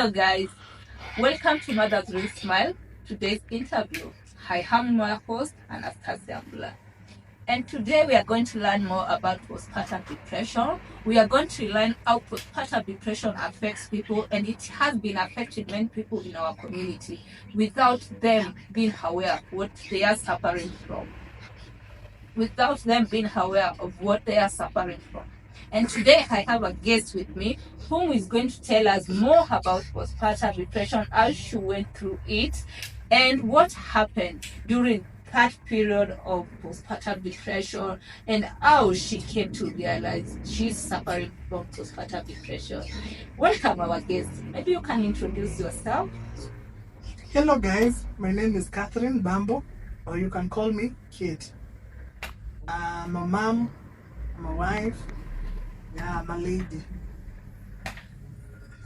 Hello guys, welcome to Mother's Real Smile, today's interview. I am my host, Anastasia Fula. And today we are going to learn more about postpartum depression. We are going to learn how postpartum depression affects people, and it has been affecting many people in our community without them being aware of what they are suffering from. And today I have a guest with me whom is going to tell us more about postpartum depression, how she went through it, and what happened during that period of postpartum depression, and how she came to realize she's suffering from postpartum depression. Welcome, our guest. Maybe you can introduce yourself. Hello guys, my name is Catherine Bambo, or you can call me Kate. I'm a mom, I'm a wife, I'm a lady.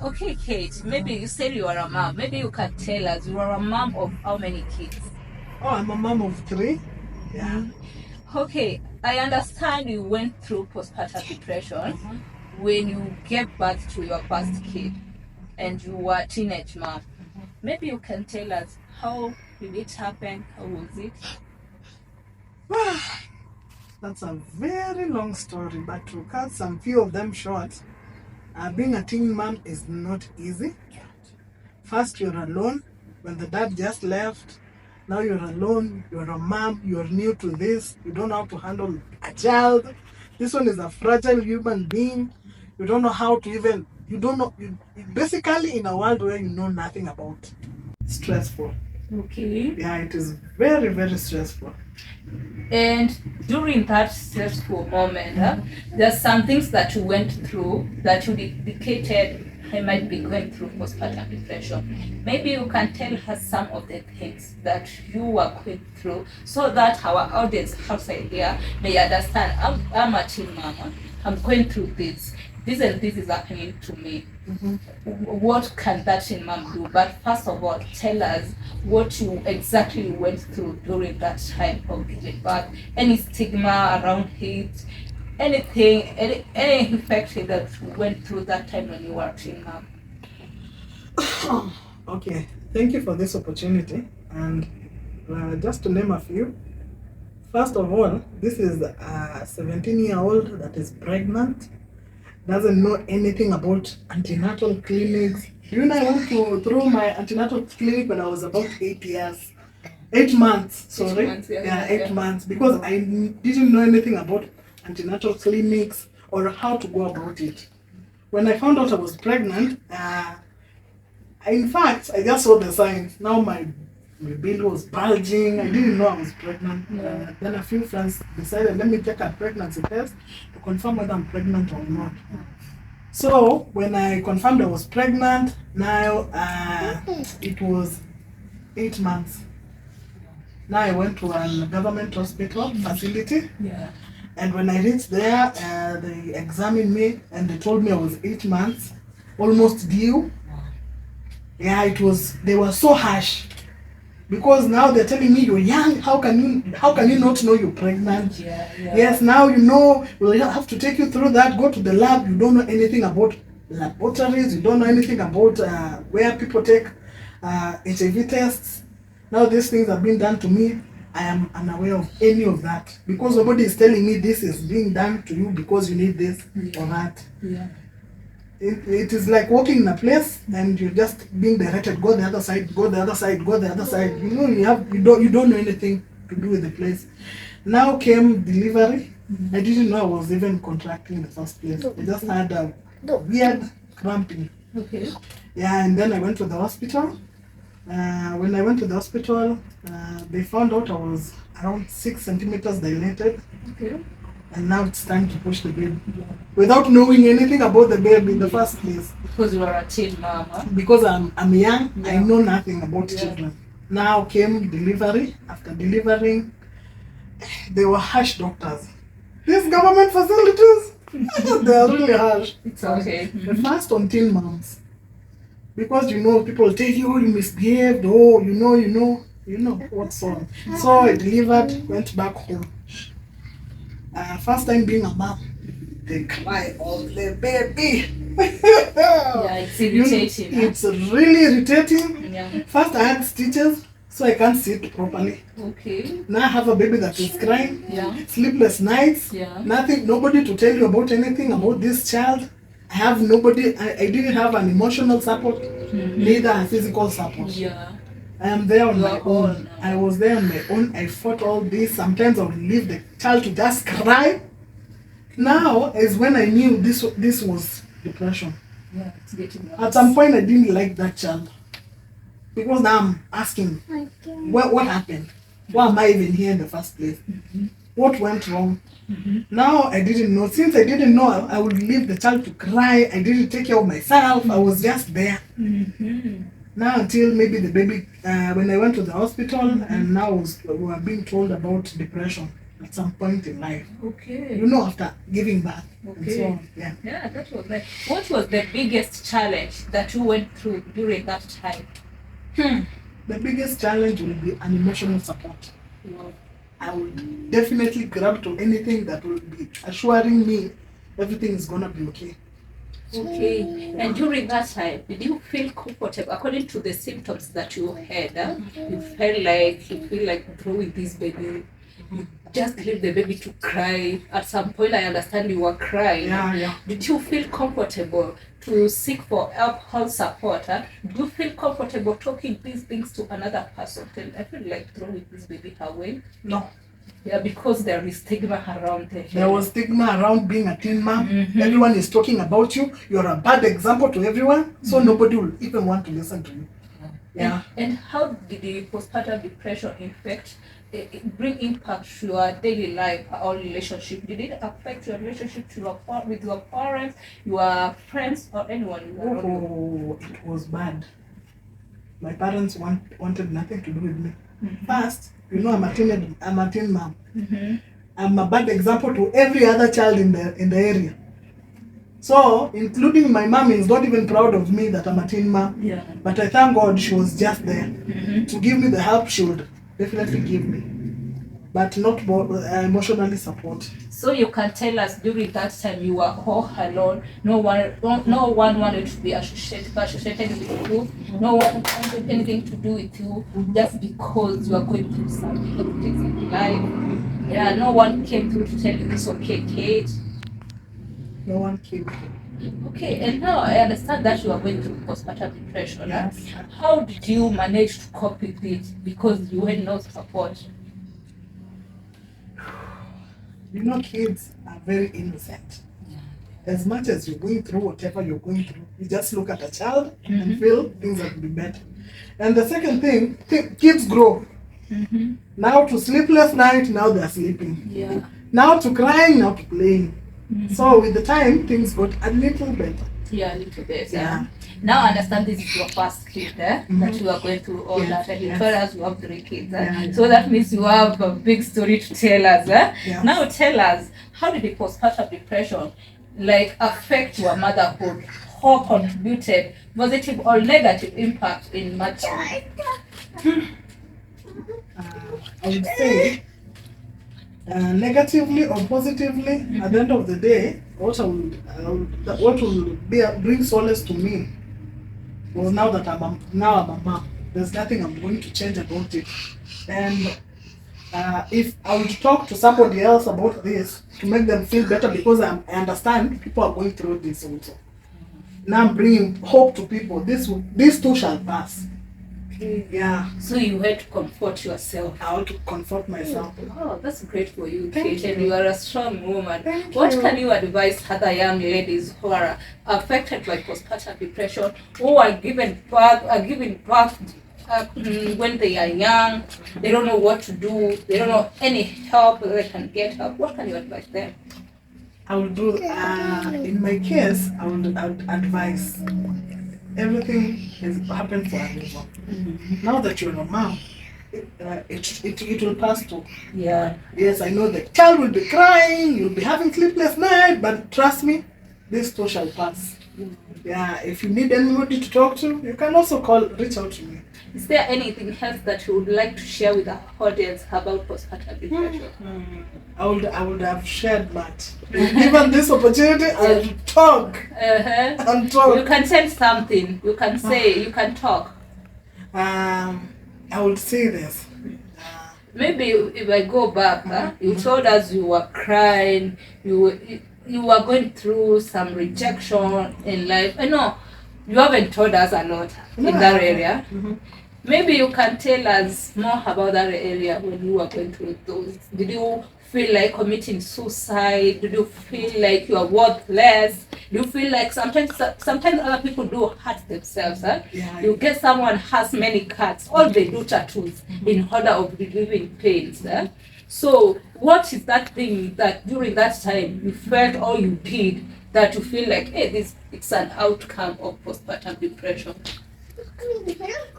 Okay, Kate, maybe you said you are a mom. Maybe you can tell us, you are a mom of how many kids? Oh, I'm a mom of 3. Okay, I understand you went through postpartum depression when you gave birth to your first kid and you were a teenage mom. Maybe you can tell us, how did it happen? How was it? That's a very long story, but to cut some few of them short, being a teen mom is not easy. First, you're alone. When the dad just left, now you're alone, you're a mom, you're new to this, you don't know how to handle a child. This one is a fragile human being. You don't know how to even, basically in a world where you know nothing about. Stressful. Okay. Yeah, it is very, very stressful. And during that stressful moment, there's some things that you went through that you indicated I might be going through postpartum depression. Maybe you can tell us some of the things that you were going through so that our audience outside here may understand. I'm a teen mama. I'm going through this. This and this is happening to me. What can that teen mom do? But first of all, tell us what you exactly went through during that time of giving birth. Any stigma around it, anything, any effect that you went through that time when you were a teen mom. Okay, thank you for this opportunity. And just to name a few, first of all, this is a 17-year-old that is pregnant, doesn't know anything about antenatal clinics. You know, I went through my antenatal clinic when I was about 8 months, sorry. 8 months, because I didn't know anything about antenatal clinics or how to go about it. When I found out I was pregnant, in fact, I just saw the signs. Now my belly was bulging. I didn't know I was pregnant. Then a few friends decided, let me take a pregnancy test to confirm whether I'm pregnant or not. So when I confirmed I was pregnant, now it was 8 months. Now I went to a government hospital facility. And when I reached there, they examined me and they told me I was 8 months, almost due. Yeah, they were so harsh. Because now they're telling me you're young, how can you not know you're pregnant? Yes, now you know, we'll have to take you through that, go to the lab. You don't know anything about laboratories, you don't know anything about where people take HIV tests. Now these things have been done to me. I am unaware of any of that because nobody is telling me this is being done to you because you need this or that. It is like walking in a place and you're just being directed, go the other side, go the other side, go the other side. You know, you don't know anything to do with the place. Now came delivery. I didn't know I was even contracting in the first place. I just had a weird cramping. Okay. Yeah, and then I went to the hospital. When I went to the hospital, they found out I was around 6 centimeters dilated. Okay. And now it's time to push the baby. Without knowing anything about the baby in the first place. Because you are a teen mom, huh? Because I'm young, I know nothing about children. Now came delivery. After delivering, they were harsh doctors. These government facilities, they are really harsh. It's okay. The first on teen moms. Because people tell you, oh, you misbehaved, oh, you know what's on. So I delivered, went back home. First time being a mom. they cry all the baby. Yeah, it's irritating. It's really irritating. Yeah. First I had stitches, so I can't sit properly. Okay. Now I have a baby that is crying. Yeah. Sleepless nights. Yeah. Nothing, nobody to tell you about anything about this child. I have nobody, I didn't have an emotional support, neither a physical support. Yeah. I am there on You my are own. on. I was there on my own. I fought all this. Sometimes I would leave the child to just cry. Now is when I knew this was depression. Yeah, it's getting worse. At some point I didn't like that child. Because now I'm asking, what happened? Why am I even here in the first place? What went wrong? Now I didn't know. Since I didn't know, I would leave the child to cry. I didn't take care of myself. I was just there. Now until maybe the baby, when I went to the hospital, and now we were being told about depression at some point in life. Okay. You know, after giving birth. And so Okay. on. Yeah. Yeah, that was like, what was the biggest challenge that you went through during that time? The biggest challenge will be an emotional support. Wow. I would definitely grab to anything that will be assuring me everything is gonna be okay. Okay. And during that time, did you feel comfortable according to the symptoms that you had? You feel like throwing this baby. You just leave the baby to cry. At some point, I understand you were crying. Yeah. Did you feel comfortable to seek for help support? Do you feel comfortable talking these things to another person? I feel like throwing this baby away. No. Yeah, because there is stigma around it. There was stigma around being a teen mom. Everyone is talking about you. You're a bad example to everyone. So nobody will even want to listen to you. Yeah. And how did the postpartum depression bring impact to your daily life or relationship? Did it affect your relationship with your parents, your friends, or anyone? Oh, it was bad. My parents wanted nothing to do with me. First, you know, I'm a teen mom. I'm a bad example to every other child in the area. So, including my mom is not even proud of me that I'm a teen mom. Yeah. But I thank God she was just there to give me the help she would definitely give me, but not emotionally support. So you can tell us during that time you were all alone. No one wanted to be associated with you. No one wanted anything to do with you, just because you are going through some things in life. Yeah, no one came through to tell you it's okay, Kate. No one came. Okay, and now I understand that you are going through postpartum depression. Yes. How did you manage to cope with it? Because you had no support. You know, kids are very innocent. As much as you're going through whatever you're going through, you just look at a child and feel things will be better. And the second thing, kids grow. Now to sleepless night, now they're sleeping. Yeah. Now to crying, now to playing. So with the time, things got a little better. Yeah, a little bit. Yeah. Now I understand this is your first kid, that you are going through all that, and you told us you have 3 kids. Yeah. So that means you have a big story to tell us. Yeah. Now tell us, how did the postpartum depression affect your motherhood? How contributed positive or negative impact in motherhood? I would say negatively or positively, at the end of the day, what will bring solace to me was now that I'm a mom. There's nothing I'm going to change about it. And if I would talk to somebody else about this to make them feel better, because I understand people are going through this also. Now I'm bringing hope to people. This too shall pass. Yeah. So you had to comfort yourself. I want to comfort myself. Oh, that's great for you, Thank Kate. you. And you are a strong woman. What Can you advise other young ladies who are affected by postpartum depression, who are giving birth when they are young? They don't know what to do. They don't know any help they can get help. What can you advise them? I will do, in my case, I would advise everything happens for a reason. Now that you're a mom, it will pass too. Yeah. Yes, I know the child will be crying, you'll be having sleepless night, but trust me, this too shall pass. Yeah, if you need anybody to talk to, you can also reach out to me. Is there anything else that you would like to share with our audience about postpartum depression? I would have shared much. Given this opportunity, I'll talk. I'll talk. You can say something. You can say. You can talk. I would say this. Maybe if I go back, you told us you were crying. You were going through some rejection in life. I know you haven't told us a lot in that area. Maybe you can tell us more about that area when you were going through those. Did you feel like committing suicide? Did you feel like you are worthless? Do you feel like sometimes other people do hurt themselves? Yeah, you get someone has many cuts, all they do tattoos in order of relieving pains. So what is that thing that during that time you felt or you did that you feel like, hey, it's an outcome of postpartum depression?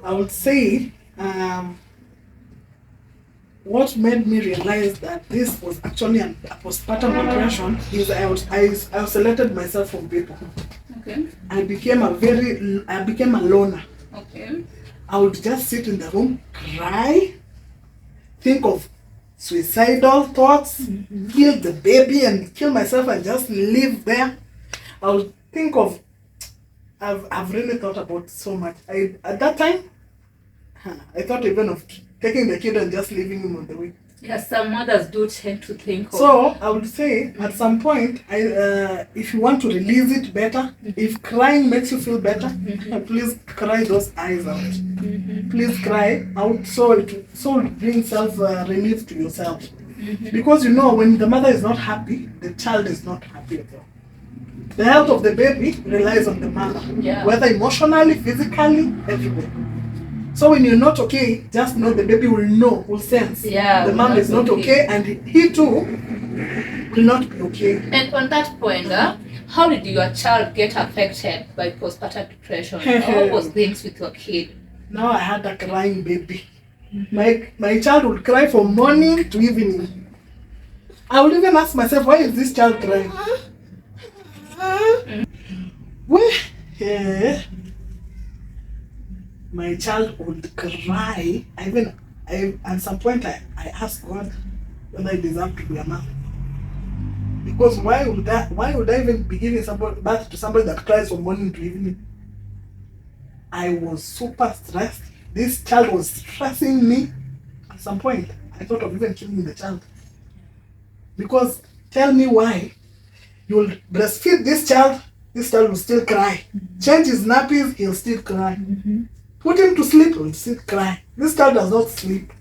I would say what made me realize that this was actually a postpartum depression is I isolated myself from people. Okay. I became a loner. Okay. I would just sit in the room, cry, think of suicidal thoughts, kill the baby and kill myself and just live there. I would think of I've really thought about so much. At that time, I thought even of taking the kid and just leaving him on the way. Yeah, some mothers do tend to think of. So I would say at some point, if you want to release it better, if crying makes you feel better, please cry those eyes out. Please cry out so it brings self-relief to yourself. Because you know when the mother is not happy, the child is not happy as well. The health of the baby relies on the mother, whether emotionally, physically, everywhere. So when you're not okay, just know the baby will sense the mom is not okay, and he too will not be okay. And on that point, how did your child get affected by postpartum depression? What was things with your kid? Now I had a crying baby. My child would cry from morning to evening. I would even ask myself, why is this child crying? My child would cry. At some point I asked God whether I deserve to be a mom. Because why would I even be giving birth to somebody that cries from morning to evening? I was super stressed. This child was stressing me. At some point, I thought of even killing the child. Because tell me why. You will breastfeed this child will still cry. Change his nappies, he'll still cry. Put him to sleep, he'll still cry. This child does not sleep.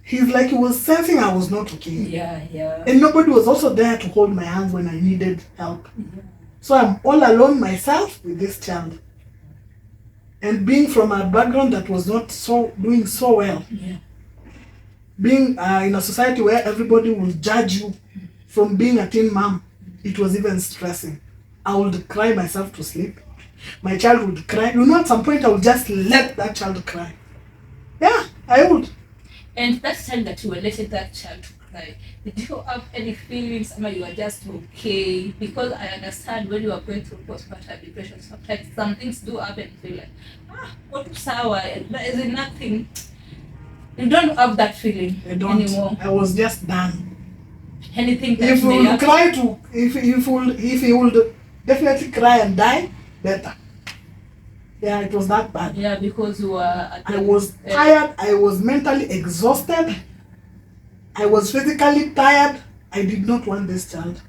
He's like he was sensing I was not okay. Yeah. And nobody was also there to hold my hands when I needed help. So I'm all alone myself with this child. And being from a background that was not doing so well. Being in a society where everybody will judge you from being a teen mom, it was even stressing. I would cry myself to sleep. My child would cry. At some point I would just let that child cry. Yeah, I would. And that time that you were letting that child cry, did you have any feelings or you were just okay? Because I understand when you are going through postpartum depression, sometimes some things do happen. You feel like, what is sour? Is it nothing? You don't have that feeling anymore. I was just done. Anything that if he would definitely cry and die, better. Yeah, it was that bad. Yeah, because you were I was tired, I was mentally exhausted, I was physically tired. I did not want this child.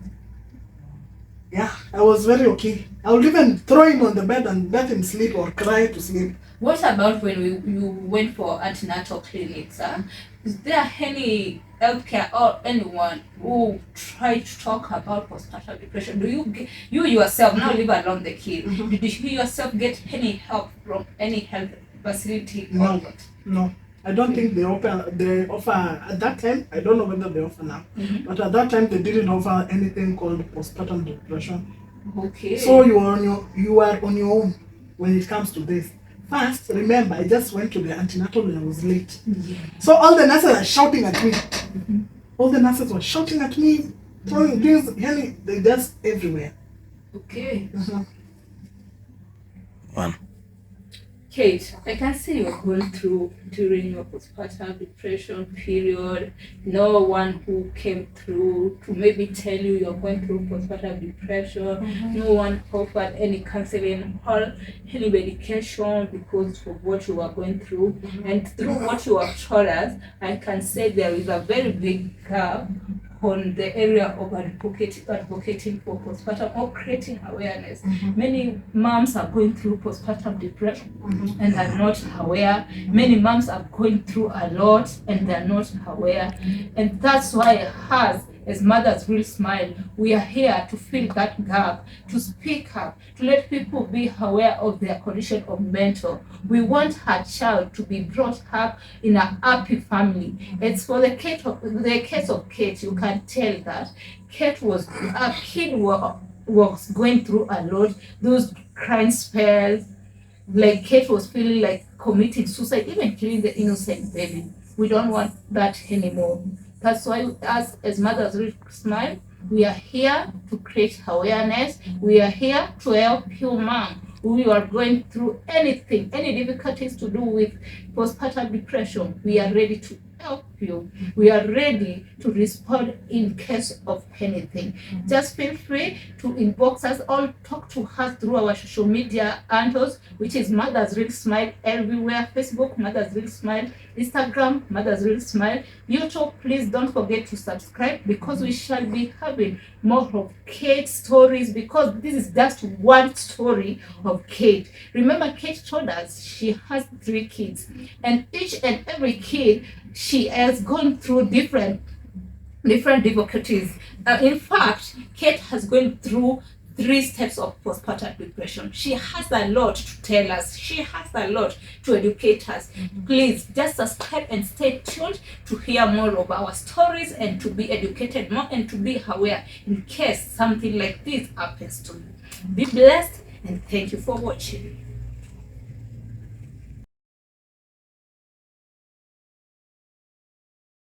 Yeah, I was very okay. I would even throw him on the bed and let him sleep or cry to sleep. What about when you went for antenatal clinics? Is there any healthcare or anyone who tried to talk about postpartum depression? Do you yourself, now leave alone the kid, did you yourself get any help from any health facility? No. I don't think they offer at that time. I don't know whether they offer now, but at that time they didn't offer anything called postpartum depression. Okay. So you are on your own when it comes to this. First, remember, I just went to the antenatal when I was late. So all the nurses are shouting at me. All the nurses were shouting at me, throwing things, they're just everywhere. Okay. One. Kate, I can see you're going through during your postpartum depression period. No one who came through to maybe tell you you're going through postpartum depression. No one offered any counseling or any medication because of what you are going through. And through what you have told us, I can say there is a very big gap on the area of advocating for postpartum or creating awareness. Many moms are going through postpartum depression and are not aware. Many moms are going through a lot and they're not aware. And that's why us, as Mothers Will Smile, we are here to fill that gap, to speak up, to let people be aware of their condition of mental. We want her child to be brought up in a happy family. It's for the case of Kate, you can tell that Kate was a kid was going through a lot, those crying spells, like Kate was feeling like committing suicide, even killing the innocent baby. We don't want that anymore. That's why us as Mothers Will Smile, we are here to create awareness. We are here to help you, mom, who you are going through anything, any difficulties to do with postpartum depression. We are ready to help you. We are ready to respond in case of anything. Just feel free to inbox us or talk to us through our social media handles, which is Mothers Will Smile everywhere. Facebook, Mothers Will Smile. Instagram, Mothers Will Smile. YouTube, please don't forget to subscribe because we shall be having more of Kate stories, because this is just one story of Kate. Remember, Kate told us she has 3 kids, and each and every kid she has gone through different difficulties. In fact, Kate has gone through 3 steps of postpartum depression. She has a lot to tell us. She has a lot to educate us. Please just subscribe and stay tuned to hear more of our stories and to be educated more and to be aware in case something like this happens to you. Be blessed and thank you for watching.